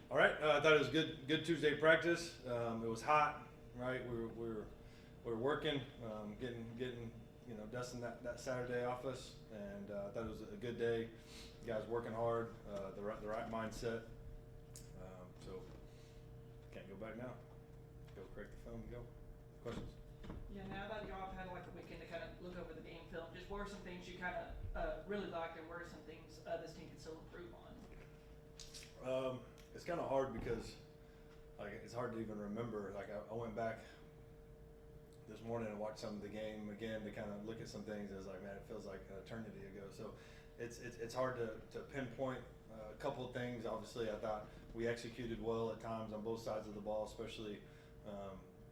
All right, I thought it was good Tuesday practice. It was hot, right? We were working, getting dusting that Saturday office, and I thought it was a good day. Guys working hard, the right mindset. So can't go back now. Go correct the film and go. Questions? Yeah, now that y'all have had like a weekend to kind of look over the game film, just what are some things you kind of really liked, and what are some things this team can still improve on? It's kind of hard because it's hard to even remember. I went back this morning and watched some of the game again to kind of look at some things. I was like, man, it feels like an eternity ago. So it's hard to pinpoint a couple of things. Obviously, I thought we executed well at times on both sides of the ball, especially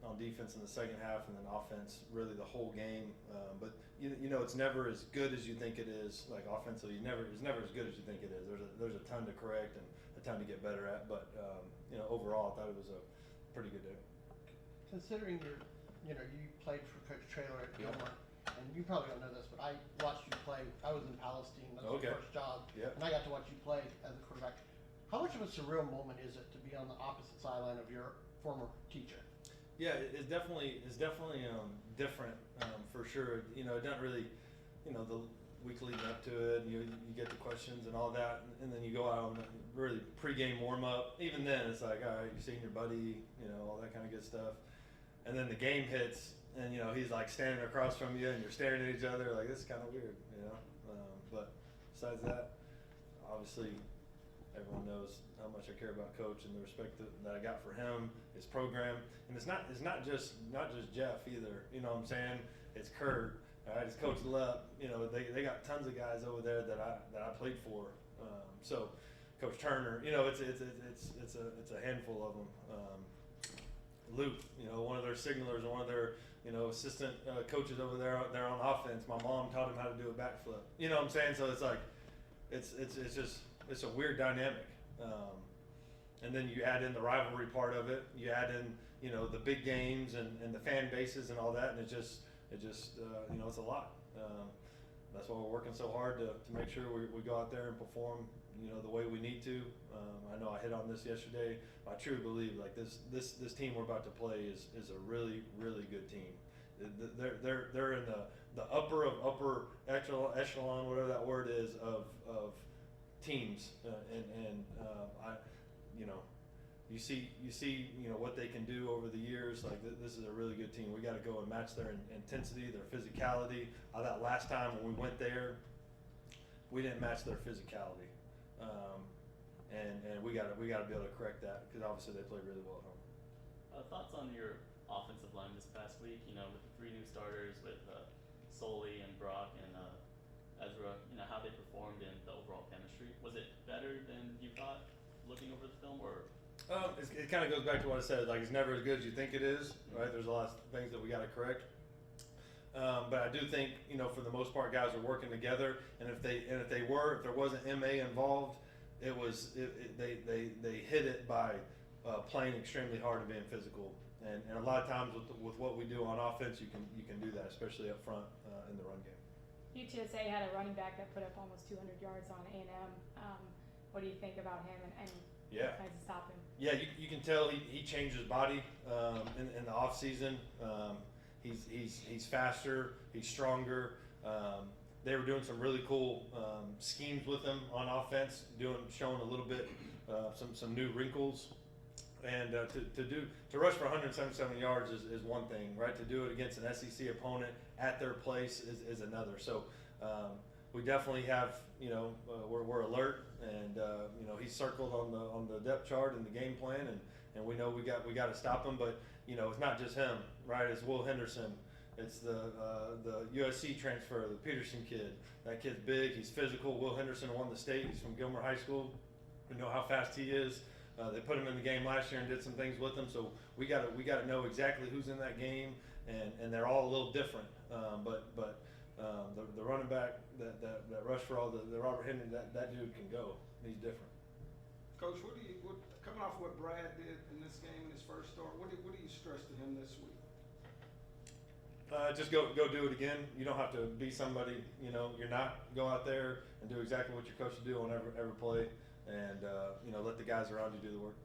on defense in the second half, and then offense really the whole game. But it's never as good as you think it is. Like offensively, it's never as good as you think it is. There's a ton to correct and a ton to get better at. But overall, I thought it was a pretty good day. Considering you played for Coach Traylor at Gilmer, and you probably don't know this, but I watched you play. I was in Palestine. That's my first job, and I got to watch you play as a quarterback. How much of a surreal moment is it to be on the opposite sideline of your former teacher? Yeah, it's definitely different for sure. It doesn't really, the week leading up to it, you get the questions and all that, and then you go out on the really pregame warm up. Even then, it's like, all right, you're seeing your buddy, all that kind of good stuff, and then the game hits, and he's like standing across from you, and you're staring at each other, like this is kind of weird, But besides that, obviously, everyone knows how much I care about Coach and the respect that I got for him, his program, and it's not just Jeff either. You know what I'm saying? It's Kurt. All right, it's Coach Lepp. They got tons of guys over there that I played for. So Coach Turner. It's a handful of them. Luke, one of their signalers and one of their assistant coaches over there on offense. My mom taught him how to do a backflip. You know what I'm saying? So it's like it's a weird dynamic. And then you add in the rivalry part of it. You add in, the big games and the fan bases and all that, and it just it's a lot. That's why we're working so hard to make sure we go out there and perform, the way we need to. I know I hit on this yesterday. I truly believe like this team we're about to play is a really, really good team. They're in the upper echelon, whatever that word is, of teams, you see what they can do over the years. Like this is a really good team. We got to go and match their intensity, their physicality. I thought last time when we went there, we didn't match their physicality, and we got to be able to correct that because obviously they played really well at home. Thoughts on your offensive line this past week? With the 3 new starters, with Soley and Brock and Ezra, how they performed and the overall chemistry. Was it better than you thought looking over the film, or? It kind of goes back to what I said. Like it's never as good as you think it is, right? There's a lot of things that we got to correct. But I do think, for the most part, guys are working together. And if there wasn't MA involved, they hit it by playing extremely hard and being physical. And a lot of times with what we do on offense, you can do that, especially up front in the run game. UTSA had a running back that put up almost 200 yards on A&M. What do you think about him and tries to stop him? Yeah, you can tell he changed his body in the off season. He's faster, he's stronger. They were doing some really cool schemes with him on offense, showing a little bit some new wrinkles. And to rush for 177 yards is one thing, right? To do it against an SEC opponent at their place is another. So we definitely have, we're alert, and he's circled on the depth chart and the game plan, and we know we got to stop him. But it's not just him, right? It's Will Henderson. It's the USC transfer, the Peterson kid. That kid's big. He's physical. Will Henderson won the state. He's from Gilmer High School. We know how fast he is. They put him in the game last year and did some things with him, so we got to know exactly who's in that game, and they're all a little different. But the running back that rushed for all the Robert Henry, that dude can go. He's different. Coach, coming off what Brad did in this game in his first start, what do you stress to him this week? Just go do it again. You don't have to be somebody you're not. Go out there and do exactly what your coach will do on every play. and let the guys around you do the work.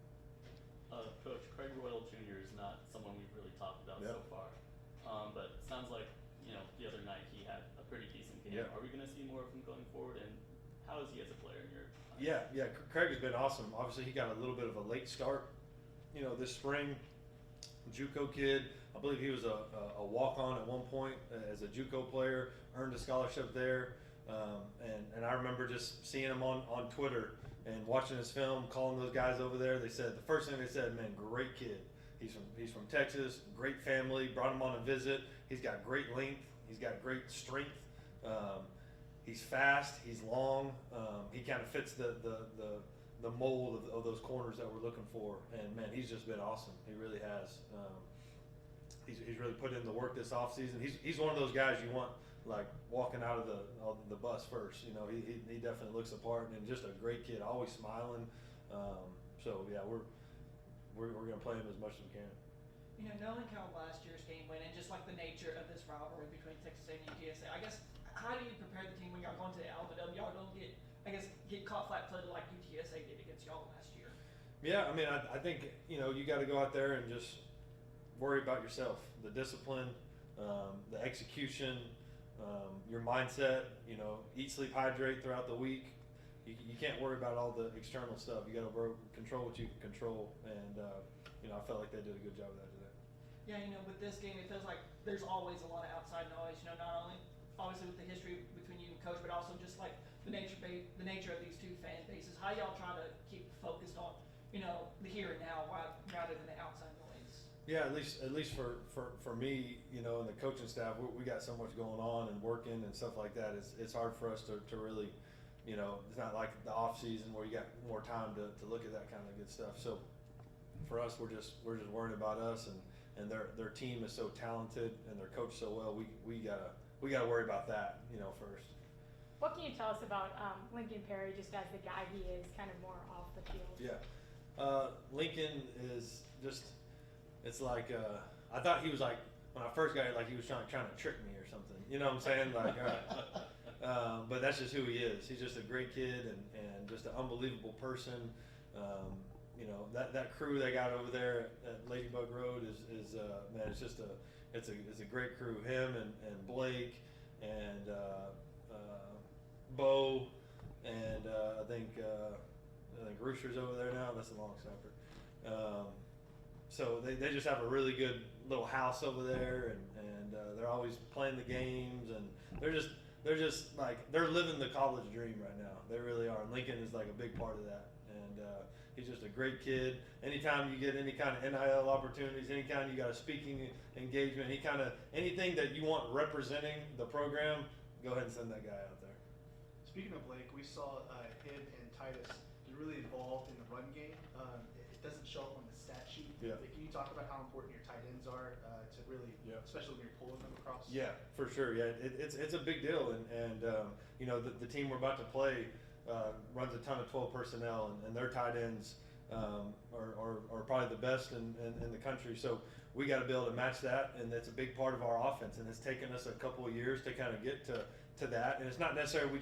Coach, Craig Royal Jr. is not someone we've really talked about so far, but it sounds like the other night he had a pretty decent game. Yeah. Are we going to see more of him going forward, and how is he as a player in your eyes? Yeah, Craig has been awesome. Obviously, he got a little bit of a late start, this spring. JUCO kid. I believe he was a walk-on at one point as a JUCO player, earned a scholarship there. And I remember just seeing him on Twitter and watching his film, calling those guys over there. They said, the first thing they said, man, great kid. He's from Texas, great family, brought him on a visit. He's got great length. He's got great strength. He's fast. He's long. He kind of fits the mold of those corners that we're looking for. And man, he's just been awesome. He really has. He's really put in the work this offseason. He's one of those guys you want like walking out of the bus first. He definitely looks the part, and just a great kid, always smiling. So yeah, we're gonna play him as much as we can. Knowing how last year's game went, and just like the nature of this rivalry between Texas A&M and UTSA, I guess, how do you prepare the team when y'all going to Alabama? Y'all don't get caught flat-footed like UTSA did against y'all last year. Yeah, I mean, I think you got to go out there and just worry about yourself, the discipline, the execution, your mindset. Eat, sleep, hydrate throughout the week. You can't worry about all the external stuff. You got to control what you can control, and I felt like they did a good job of that today. Yeah, with this game, it feels like there's always a lot of outside noise. Not only obviously with the history between you and Coach, but also just like the nature of these two fan bases. How y'all try to keep focused on the here and now rather than the outside noise? Yeah, at least for me, and the coaching staff, we got so much going on and working and stuff like that. It's hard for us to really, it's not like the off season where you got more time to look at that kind of good stuff. So for us, we're just worrying about us, and their team is so talented and they're coached so well. We gotta worry about that, first. What can you tell us about Lincoln Perry, just as the guy he is, kind of more off the field? Yeah, Lincoln is just. It's like I thought he was like when I first got here, like he was trying to trick me or something. You know what I'm saying? Like, but that's just who he is. He's just a great kid and just an unbelievable person. That crew they got over there at Ladybug Road is man, it's just a great crew. Him and Blake and Bo and I think Rooster's over there now. That's the long snapper. So they just have a really good little house over there, and they're always playing the games, and they're just like they're living the college dream right now. They really are. And Lincoln is like a big part of that, and he's just a great kid. Anytime you get any kind of NIL opportunities, anytime you got a speaking engagement, anything that you want representing the program, go ahead and send that guy out there. Speaking of Blake, we saw him and Titus get really involved in the run game. It doesn't show up on the stat sheet. Yeah. Can you talk about how important your tight ends are to really, especially when you're pulling them across? Yeah, for sure. Yeah, it's a big deal, and the team we're about to play runs a ton of 12 personnel, and their tight ends are probably the best in the country. So we got to be able to match that, and that's a big part of our offense. And it's taken us a couple of years to kind of get to that. And it's not necessarily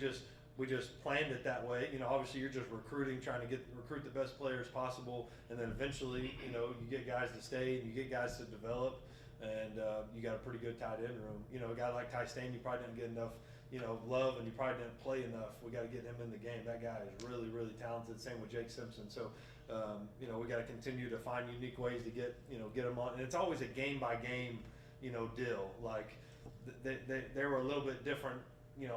we just planned it that way. Obviously you're just recruiting, trying to recruit the best players possible, and then eventually, you get guys to stay and you get guys to develop, and you got a pretty good tight end room. A guy like Ty Stain, you probably didn't get enough, love, and you probably didn't play enough. We got to get him in the game. That guy is really, really talented. Same with Jake Simpson. So, we got to continue to find unique ways to get him on, and it's always a game by game, deal. Like they were a little bit different.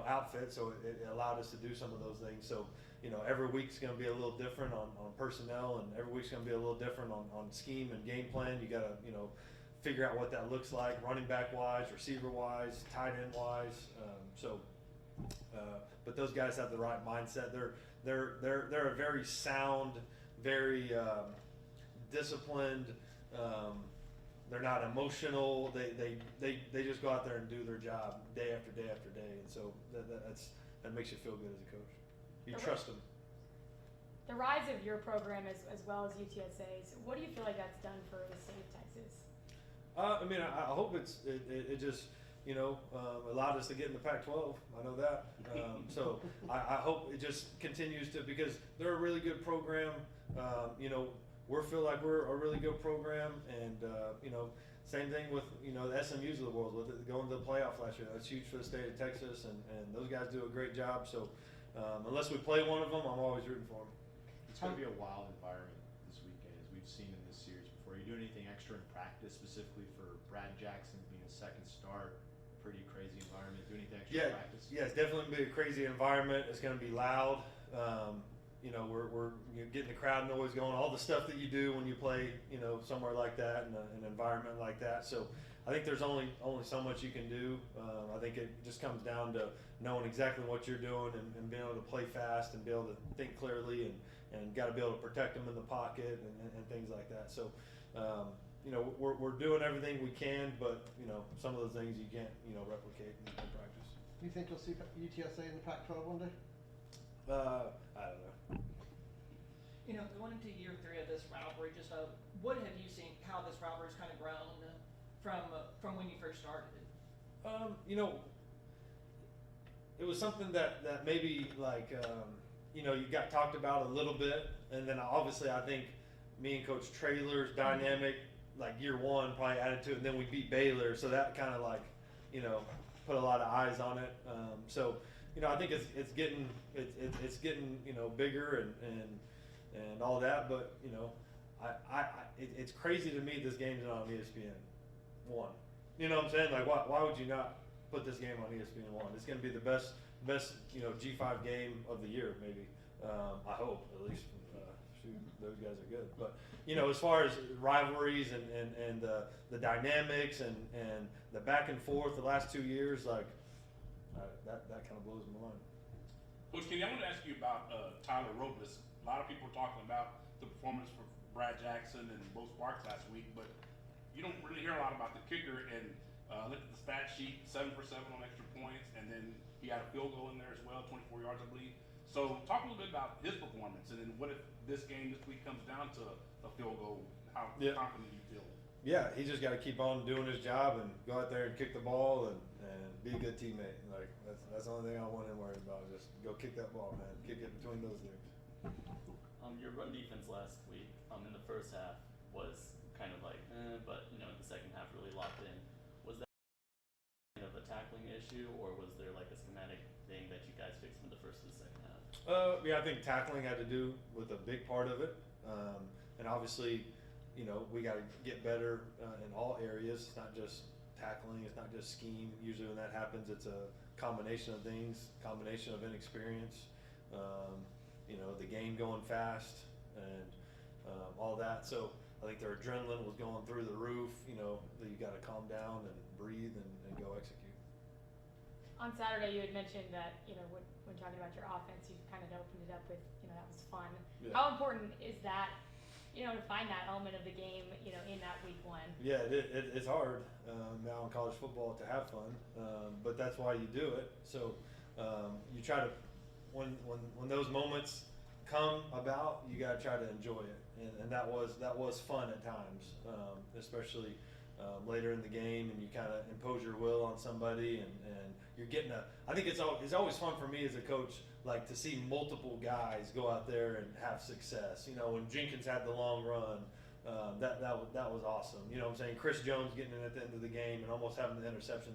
Outfit, so it allowed us to do some of those things. So, every week's going to be a little different on personnel, and every week's going to be a little different on scheme and game plan. You got to, figure out what that looks like, running back wise, receiver wise, tight end wise. But those guys have the right mindset. They're a very sound, very disciplined. They're not emotional. They just go out there and do their job day after day after day, and so that makes you feel good as a coach. You trust them. The rise of your program as well as UTSA's, what do you feel like that's done for the state of Texas? I hope it just allowed us to get in the Pac-12. I know that. So I hope it just continues to, because they're a really good program. We feel like we're a really good program, and same thing with the SMU's of the world with it going to the playoff last year. That's huge for the state of Texas, and those guys do a great job. So unless we play one of them, I'm always rooting for them. It's going to be a wild environment this weekend, as we've seen in this series before. You do anything extra in practice, specifically for Brad Jackson being a second start? Pretty crazy environment. Do anything extra in practice? Yeah, it's definitely be a crazy environment. It's going to be loud. We're getting the crowd noise going. All the stuff that you do when you play, somewhere like that in an environment like that. So I think there's only so much you can do. I think it just comes down to knowing exactly what you're doing and being able to play fast and be able to think clearly and got to be able to protect them in the pocket and things like that. So. We're doing everything we can, but some of those things you can't replicate in practice. Do you think you'll see UTSA in the Pac-12 one day? I don't know. Going into year 3 of this rivalry, just what have you seen? How this rivalry's kind of grown from when you first started it? It was something that maybe you got talked about a little bit, and then obviously I think me and Coach Traylor's dynamic, year 1 probably added to it, and then we beat Baylor, so that kind of put a lot of eyes on it. I think it's getting bigger and all that, but it's crazy to me this game's not on ESPN 1. You know what I'm saying? Why would you not put this game on ESPN 1? It's going to be the best G5 game of the year, maybe. I hope, at least. Those guys are good, but as far as rivalries and the dynamics and the back and forth the last 2 years, that kind of blows my mind. Coach Kinne, I want to ask you about Tyler Robles. A lot of people are talking about the performance for Brad Jackson and Bo Sparks last week, but you don't really hear a lot about the kicker. And look at the stat sheet: 7 for 7 on extra points, and then he had a field goal in there as well, 24 yards, I believe. So talk a little bit about his performance, and then what if this game this week comes down to a field goal? How confident do you feel? Yeah, he just got to keep on doing his job and go out there and kick the ball and be a good teammate. That's the only thing I want him worried about. Just go kick that ball, man. Kick it between those legs. Your run defense last week in the first half was kind of but the second half really locked in. Was that kind of a tackling issue, or was there a schematic thing that you guys fixed from the first to the second half? Yeah, I think tackling had to do with a big part of it, and obviously, we got to get better in all areas. It's not just tackling. It's not just scheme. Usually, when that happens, it's a combination of things, combination of inexperience, the game going fast, and all that. So I think their adrenaline was going through the roof. That you got to calm down and breathe and go execute. On Saturday, you had mentioned that, when talking about your offense, you kind of opened it up with, that was fun. Yeah. How important is that, to find that element of the game, in that week 1? Yeah, it's hard now in college football to have fun, but that's why you do it. So you try to, when those moments come about, you got to try to enjoy it, and that was fun at times, especially later in the game, and you kind of impose your will on somebody, and you're getting I think it's always fun for me as a coach, to see multiple guys go out there and have success. When Jenkins had the long run, that was awesome. You know what I'm saying? Chris Jones getting in at the end of the game and almost having the interception.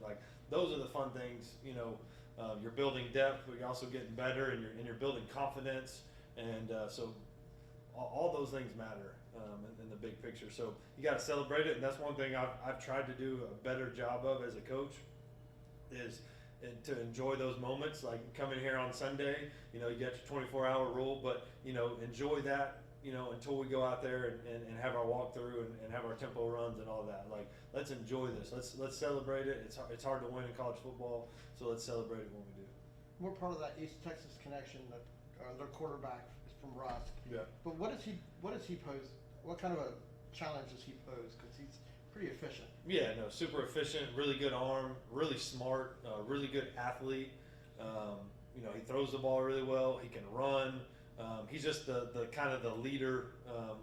Those are the fun things. You're building depth, but you're also getting better, and you're building confidence, and so all those things matter in the big picture. So you got to celebrate it, and that's one thing I've tried to do a better job of as a coach, is to enjoy those moments. Coming here on Sunday, you got your 24-hour rule, but enjoy that until we go out there and have our walkthrough and have our tempo runs and all that. Let's enjoy this. Let's celebrate it. It's hard to win in college football, so let's celebrate it when we do. We're part of that East Texas connection. That their quarterback is from Rusk. Yeah. But what does he pose? What kind of a challenge does he pose? Because he's pretty efficient. Yeah, no, super efficient, really good arm, really smart, really good athlete. He throws the ball really well. He can run. He's just the kind of the leader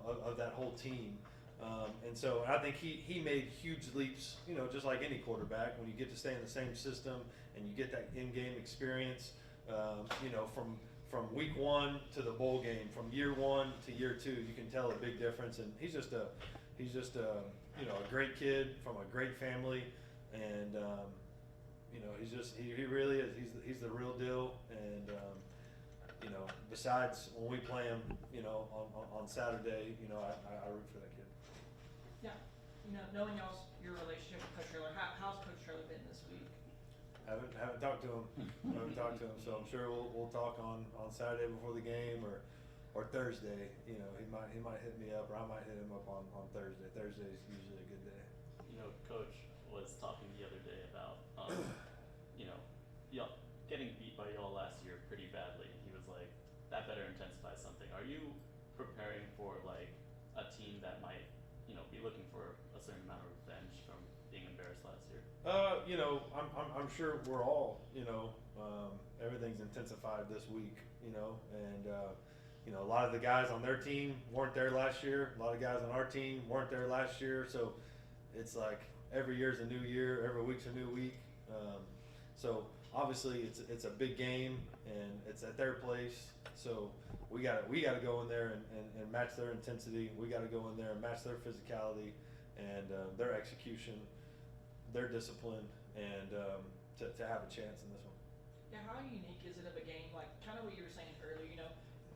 of that whole team. And so I think he made huge leaps, you know, just like any quarterback, when you get to stay in the same system and you get that in-game experience, you know, from week 1 to the bowl game, from year 1 to year 2, you can tell a big difference. And he's just a you know, a great kid from a great family, and you know, he really is. He's the real deal. And you know, besides when we play him, you know, on Saturday, you know, I root for that kid. Yeah, you know, knowing your relationship with Coach Traylor, how's Coach Traylor been this week? Haven't talked to him. Haven't talked to him. So I'm sure we'll talk on Saturday before the game, or Thursday. You know, he might hit me up, or I might hit him up on Thursday. Thursday is usually a good day. You know, Coach was talking the other day about, you know, y'all getting beat by y'all last year pretty badly. He was like, that better intensify something. Are you preparing for like a team that might, you know, be looking for a certain amount of revenge from being embarrassed last year? You know, I'm sure we're all, you know, everything's intensified this week, you know, and you know, a lot of the guys on their team weren't there last year. A lot of guys on our team weren't there last year. So it's like every year's a new year, every week's a new week. So obviously it's a big game, and it's at their place. So we gotta go in there and match their intensity. We gotta go in there and match their physicality and their execution, their discipline, and to have a chance in this one. Yeah, how unique is it of a game, like kind of what you were saying earlier, you know,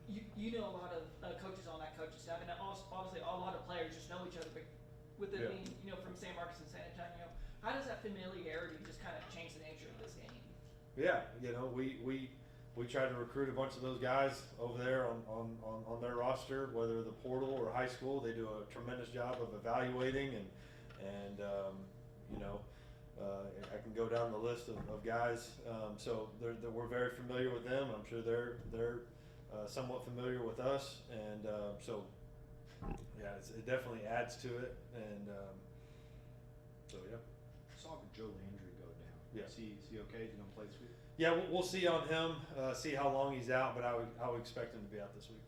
you know a lot of coaches on that coaching staff, and obviously a lot of players just know each other, but with it being, you know, from San Marcos and San Antonio, how does that familiarity just kind of change the nature of this game? Yeah, you know, we try to recruit a bunch of those guys over there on their roster, whether the portal or high school. They do a tremendous job of evaluating and you know, I can go down the list of guys. So we're very familiar with them. I'm sure they're somewhat familiar with us, and so yeah, it definitely adds to it. And so yeah. Saw Joe Landry go down. Yeah. Is he okay? Is he gonna play this week? Yeah, we'll see on him. See how long he's out, but I would expect him to be out this week.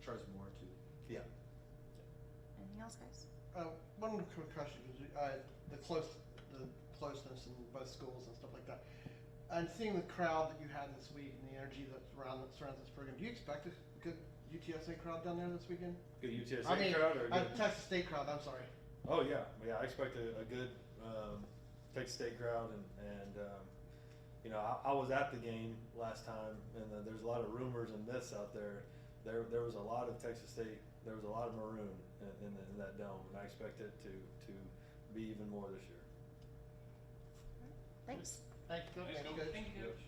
Tries more too. Yeah. Anything else, guys? One quick question, because the closeness in both schools and stuff like that, and seeing the crowd that you had this week and the energy that surrounds this program, do you expect a good UTSA crowd down there this weekend? Good UTSA I mean, crowd or good? Texas State crowd. I'm sorry. Oh yeah, I expect a good Texas State crowd, and you know, I was at the game last time, and there's a lot of rumors and myths out there. There was a lot of Texas State. There was a lot of maroon in that dome, and I expect it to be even more this year. Thanks. Thank you. Thanks, Coach. Thank you, Coach.